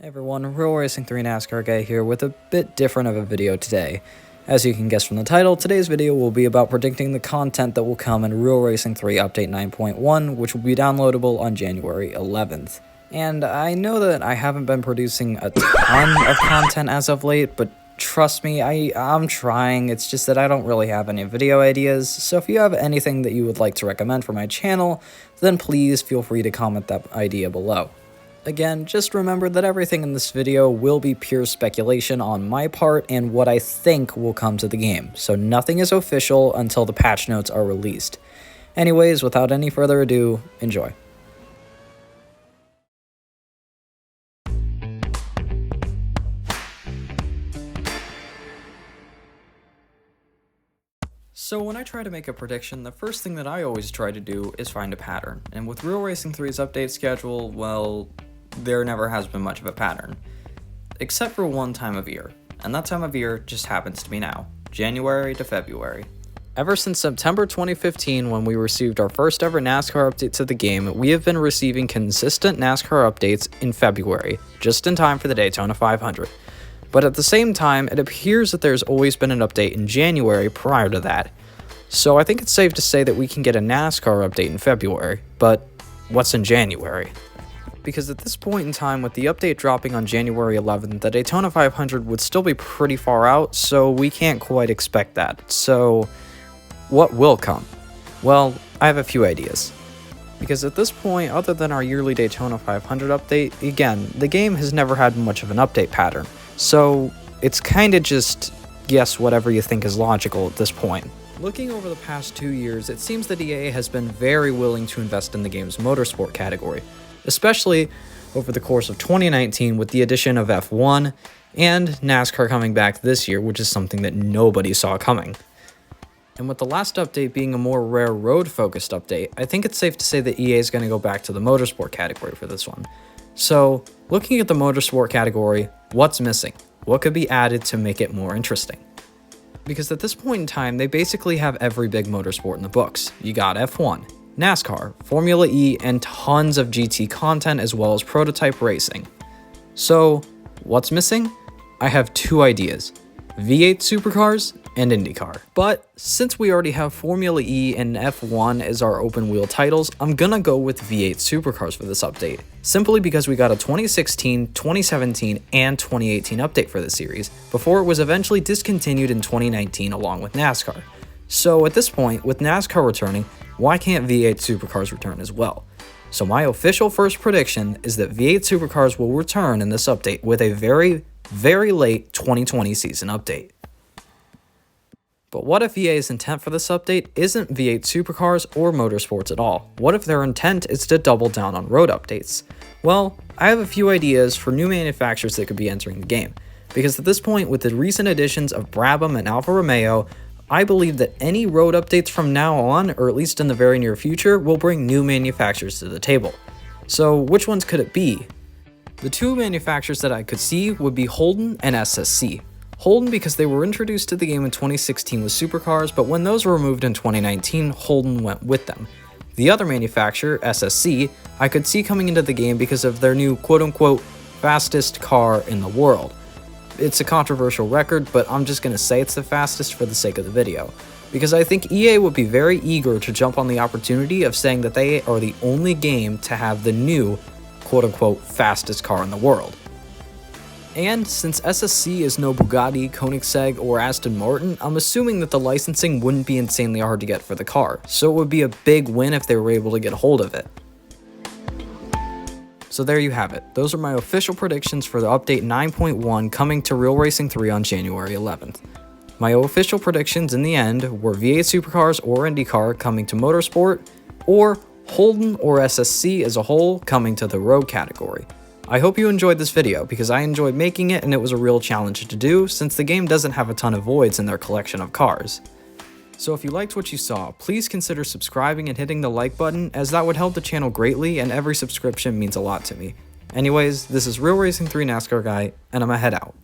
Hey everyone, Real Racing 3 NASCAR guy here with a bit different of a video today. As you can guess from the title, today's video will be about predicting the content that will come in Real Racing 3 Update 9.1, which will be downloadable on January 11th. And I know that I haven't been producing a ton of content as of late, but trust me, I'm trying. It's just that I don't really have any video ideas, so if you have anything that you would like to recommend for my channel, then please feel free to comment that idea below. Again, just remember that everything in this video will be pure speculation on my part and what I think will come to the game, so nothing is official until the patch notes are released. Anyways, without any further ado, enjoy. So when I try to make a prediction, the first thing that I always try to do is find a pattern, and with Real Racing 3's update schedule, well, there never has been much of a pattern. Except for one time of year, and that time of year just happens to be now, January to February. Ever since September 2015, when we received our first ever NASCAR update to the game, we have been receiving consistent NASCAR updates in February, just in time for the Daytona 500. But at the same time, it appears that there's always been an update in January prior to that. So I think it's safe to say that we can get a NASCAR update in February, but what's in January? Because at this point in time, with the update dropping on January 11th, the Daytona 500 would still be pretty far out, so we can't quite expect that. So, what will come? Well, I have a few ideas. Because at this point, other than our yearly Daytona 500 update, again, the game has never had much of an update pattern. So, it's kinda just guess whatever you think is logical at this point. Looking over the past 2 years, it seems that EA has been very willing to invest in the game's Motorsport category, especially over the course of 2019 with the addition of F1 and NASCAR coming back this year, which is something that nobody saw coming. And with the last update being a more rare road-focused update, I think it's safe to say that EA is going to go back to the Motorsport category for this one. So, looking at the Motorsport category, what's missing? What could be added to make it more interesting? Because at this point in time, they basically have every big motorsport in the books. You got F1, NASCAR, Formula E, and tons of GT content as well as prototype racing. So, what's missing? I have two ideas, V8 supercars and IndyCar. But since we already have Formula E and F1 as our open wheel titles, I'm gonna go with V8 supercars for this update, simply because we got a 2016, 2017, and 2018 update for the series, before it was eventually discontinued in 2019 along with NASCAR. So at this point, with NASCAR returning, why can't V8 supercars return as well? So my official first prediction is that V8 supercars will return in this update with a very, very late 2020 season update. But what if EA's intent for this update isn't V8 supercars or motorsports at all? What if their intent is to double down on road updates? Well, I have a few ideas for new manufacturers that could be entering the game, because at this point, with the recent additions of Brabham and Alfa Romeo, I believe that any road updates from now on, or at least in the very near future, will bring new manufacturers to the table. So which ones could it be? The two manufacturers that I could see would be Holden and SSC. Holden because they were introduced to the game in 2016 with supercars, but when those were removed in 2019, Holden went with them. The other manufacturer, SSC, I could see coming into the game because of their new quote-unquote fastest car in the world. It's a controversial record, but I'm just going to say it's the fastest for the sake of the video, because I think EA would be very eager to jump on the opportunity of saying that they are the only game to have the new quote-unquote fastest car in the world. And since SSC is no Bugatti, Koenigsegg, or Aston Martin, I'm assuming that the licensing wouldn't be insanely hard to get for the car, so it would be a big win if they were able to get a hold of it. So there you have it. Those are my official predictions for the update 9.1 coming to Real Racing 3 on January 11th. My official predictions in the end were V8 supercars or IndyCar coming to Motorsport, or Holden or SSC as a whole coming to the road category. I hope you enjoyed this video, because I enjoyed making it and it was a real challenge to do since the game doesn't have a ton of voids in their collection of cars. So if you liked what you saw, please consider subscribing and hitting the like button, as that would help the channel greatly and every subscription means a lot to me. Anyways, this is Real Racing 3 NASCAR Guy, and I'm head out.